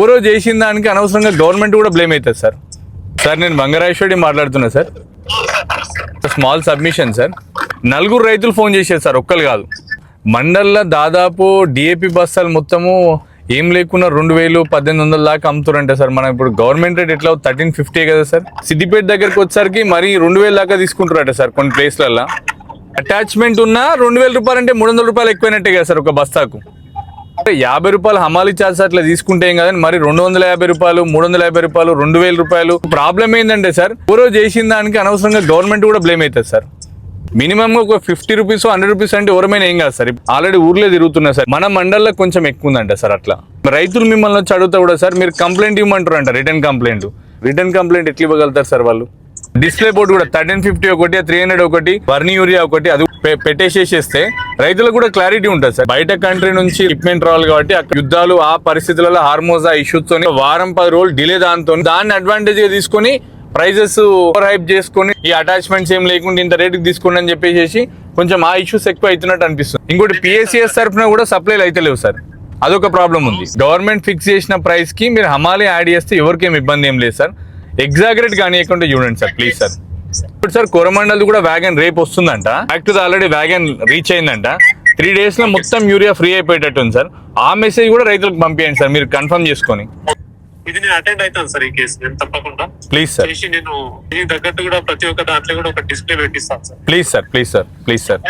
ఎవరో చేసిన దానికి అనవసరంగా గవర్నమెంట్ కూడా బ్లేమ్ అవుతుంది సార్. సార్ నేను బంగారాశ్వరి మాట్లాడుతున్నా సార్. Small submission sir. 4 రైతులు ఫోన్ చేశారు సార్, ఒక్కరు కాదు. మండల్లో దాదాపు డిఏపి బస్తాలు మొత్తము ఏం లేకున్నా 2000-1800 దాకా అమ్ముతారంట సార్. మనం ఇప్పుడు గవర్నమెంట్ రేట్ ఎట్లా 1350 కదా సార్. సిద్దిపేట దగ్గరకు వచ్చేసరికి మరీ 2000 దాకా తీసుకుంటారట సార్ కొన్ని ప్లేస్లలో. అటాచ్మెంట్ ఉన్న 2000 రూపాయలు అంటే 300 రూపాయలు ఎక్కువైనట్టే కదా సార్ ఒక బస్తాకు. 50 రూపాయలు హమాలి ఛార్జ్ అట్లా తీసుకుంటే ఏం కదండి, మరి 250 రూపాయలు, 350 రూపాయలు, 2000 రూపాయలు. ప్రాబ్లం ఏంటంటే సార్, ఎవరో చేసిన దానికి అనవసరంగా గవర్నమెంట్ కూడా బ్లేమ్ అవుతుంది సార్. మినిమం ఒక 50 రూపీస్ 100 రూపీస్ అంటే ఎవరమైనా ఏం కాదు సార్. ఆల్రెడీ ఊర్లో తిరుగుతున్నా సార్. మన మండల్లో కొంచెం ఎక్కువ ఉందంట సార్. అట్లా రైతులు మిమ్మల్ని వచ్చి అడుగుతా కూడా సార్ మీరు కంప్లైంట్ ఇవ్వమంటారు అంట. రిటర్న్ కంప్లైంట్ ఎట్లా ఇవ్వగలుగుతారు సార్ వాళ్ళు? డిస్ప్లే బోర్డు కూడా 1350 ఒకటి, 300 ఒకటి, వర్ని యూరియా ఒకటి అది పెట్టేసేస్తే రైతులకు కూడా క్లారిటీ ఉంటుంది సార్. బయట కంట్రీ నుంచి షిప్మెంట్ రావాలి కాబట్టి అక్కడ యుద్ధాలు ఆ పరిస్థితులలో హార్మోజా ఇష్యూస్ తోని వారం 10 రోజులు డిలే దాన్ని అడ్వాంటేజ్ గా తీసుకొని ప్రైజెస్ ఓవర్ హైప్ చేసుకొని ఈ అటాచ్మెంట్స్ ఏం లేకుండా ఇంత రేటుకి తీసుకోండి అని చెప్పేసి కొంచెం ఆ ఇష్యూస్ ఎక్కువ అవుతున్నట్టు అనిపిస్తుంది. ఇంకోటి పిఎస్సిఎస్ తరఫున కూడా సప్లైలు అయితే లేవు సార్. అదొక ప్రాబ్లం ఉంది. గవర్నమెంట్ ఫిక్స్ చేసిన ప్రైస్ కి మీరు హమాలి యాడ్ చేస్తే ఎవరికేం ఇబ్బంది ఏం లేదు సార్. ఎగ్జాగరేట్ కానియకుండా చూడండి సార్ ప్లీజ్ సార్. ఇప్పుడు సార్ కొరమండల్ కూడా వ్యాగన్ రేపు వస్తుందంట. యాక్ట్ ఆల్రెడీ వ్యాగన్ రీచ్ అయిందంట. 3 days లో మొత్తం యూరియా ఫ్రీ అయిపోయేటట్టు ఉంది సార్. ఆ మెసేజ్ కూడా రైతులకు పంపించండి సార్, మీరు కన్ఫర్మ్ చేసుకొని. ఇది నేను అటెండ్ అవుతాను సార్ ఈ కేసు. నేను తప్పకుండా ప్లీజ్ సార్ చేసి నేను దీనికి తగ్గట్టు కూడా ప్రతి ఒక్క దాంట్లో కూడా ఒక డిస్ప్లే పెట్టిస్తాను సార్. Please sir.